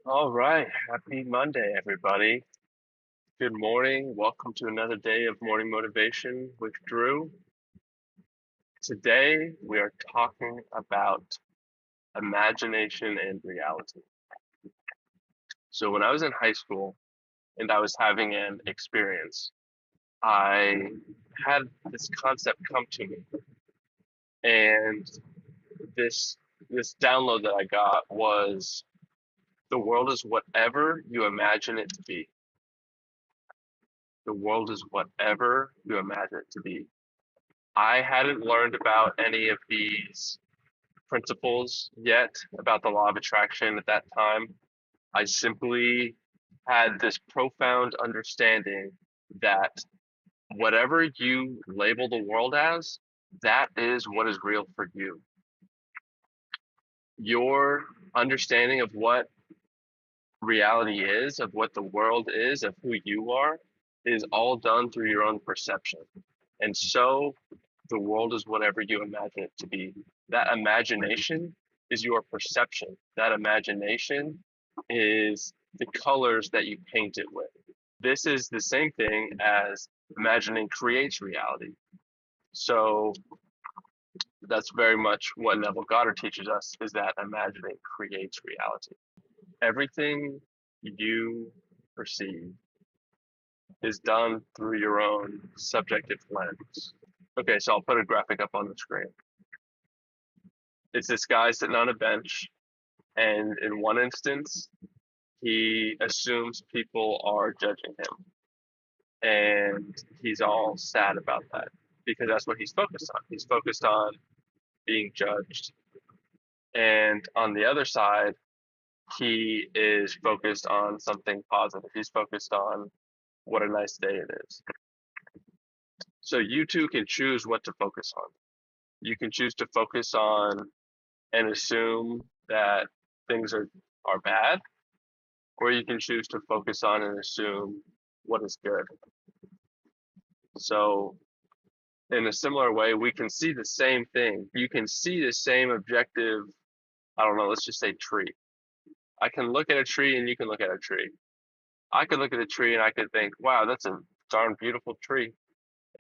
All right. Happy Monday, everybody. Good morning. Welcome to another day of morning motivation with Drew. Today, we are talking about imagination and reality. So, when I was in high school and I was having an experience, I had this concept come to me, and this this download that I got was the world is whatever you imagine it to be. The world is whatever you imagine it to be. I hadn't learned about any of these principles yet about the law of attraction at that time. I simply had this profound understanding that whatever you label the world as, that is what is real for you. Your understanding of what reality is, of what the world is, of who you are, is all done through your own perception. And so the world is whatever you imagine it to be. That imagination is your perception. That imagination is the colors that you paint it with. This is the same thing as imagining creates reality. So that's very much what Neville Goddard teaches us is that imagining creates reality. Everything you perceive is done through your own subjective lens. Okay, so I'll put a graphic up on the screen. It's this guy sitting on a bench, and in one instance, he assumes people are judging him, and he's all sad about that because that's what he's focused on. He's focused on being judged. And on the other side, he is focused on something positive. He's focused on what a nice day it is. So you too can choose what to focus on. You can choose to focus on and assume that things are bad, or you can choose to focus on and assume what is good. So, in a similar way, we can see the same thing. You can see the same objective, I don't know, let's just say tree. I can look at a tree and you can look at a tree. I could look at a tree and I could think, wow, that's a darn beautiful tree.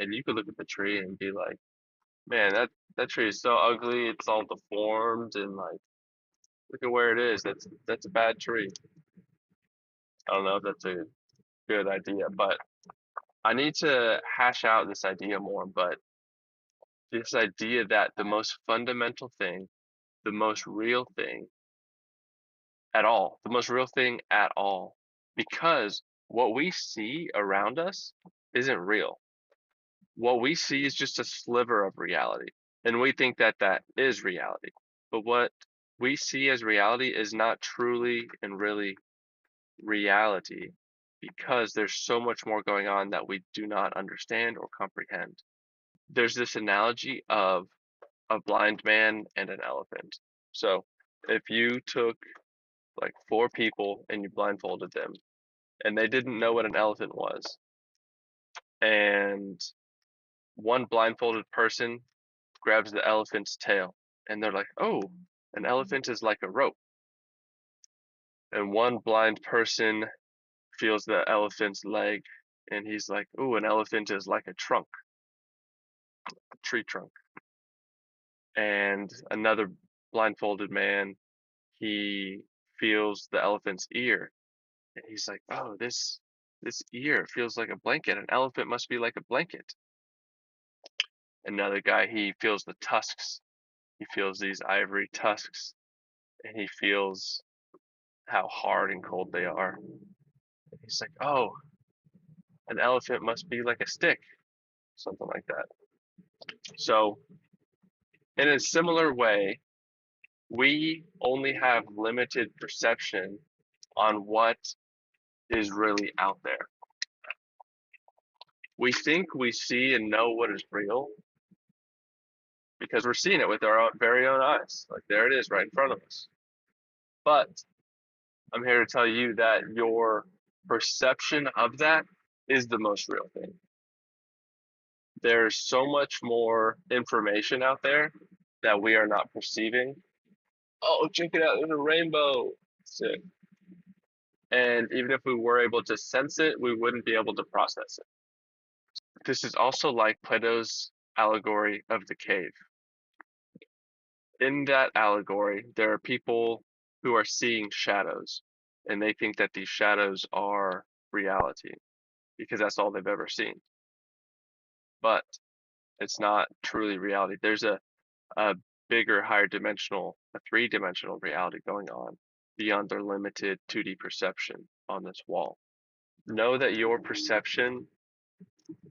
And you could look at the tree and be like, man, that tree is so ugly, it's all deformed and like look at where it is. That's a bad tree. I don't know if that's a good idea, but I need to hash out this idea more, but this idea that the most fundamental thing, the most real thing at all, the most real thing at all, because what we see around us isn't real. What we see is just a sliver of reality, and we think that that is reality. But what we see as reality is not truly and really reality because there's so much more going on that we do not understand or comprehend. There's this analogy of a blind man and an elephant. So if you took like four people and you blindfolded them and they didn't know what an elephant was, and one blindfolded person grabs the elephant's tail and they're like, oh, an elephant is like a rope. And one blind person feels the elephant's leg and he's like, ooh, an elephant is like a trunk, a tree trunk. And another blindfolded man, he feels the elephant's ear and he's like, oh, this ear feels like a blanket. An elephant must be like a blanket. Another guy, he feels the tusks. He feels these ivory tusks and he feels how hard and cold they are. He's like, oh, an elephant must be like a stick, something like that. So, in a similar way, we only have limited perception on what is really out there. We think we see and know what is real because we're seeing it with our very own eyes. Like there it is right in front of us. But I'm here to tell you that your perception of that is the most real thing. There's so much more information out there that we are not perceiving. Oh, check it out. There's a rainbow. Sick. And even if we were able to sense it, we wouldn't be able to process it. This is also like Plato's allegory of the cave. In that allegory, there are people who are seeing shadows, and they think that these shadows are reality because that's all they've ever seen. But it's not truly reality. There's a bigger, higher dimensional, a three-dimensional reality going on beyond their limited 2D perception on this wall. Know that your perception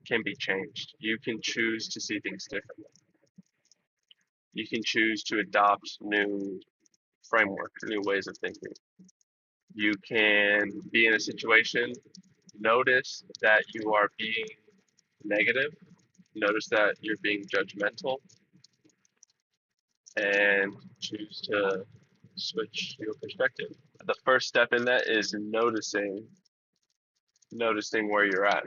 can be changed. You can choose to see things differently. You can choose to adopt new framework, new ways of thinking. You can be in a situation, notice that you are being negative, notice that you're being judgmental, and choose to switch your perspective. The first step in that is noticing where you're at.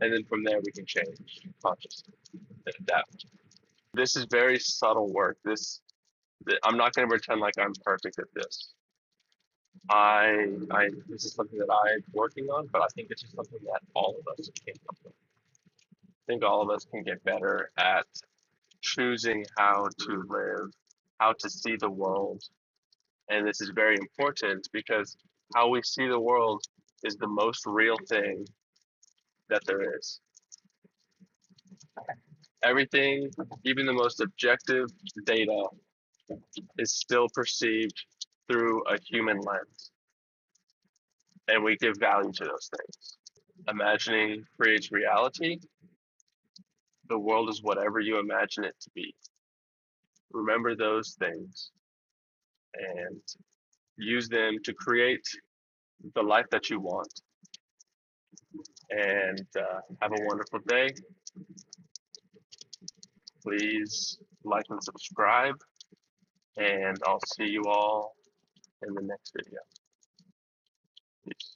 And then from there we can change consciously and adapt. This is very subtle work. I'm not going to pretend like I'm perfect at this. This is something that I'm working on, but I think it's just something that all of us can help with. I think all of us can get better at choosing how to live, how to see the world. And this is very important because how we see the world is the most real thing that there is. Everything, even the most objective data, is still perceived through a human lens, and we give value to those things. Imagining creates reality. The world is whatever you imagine it to be. Remember those things and use them to create the life that you want. And have a wonderful day. Please like and subscribe, and I'll see you all in the next video. Peace.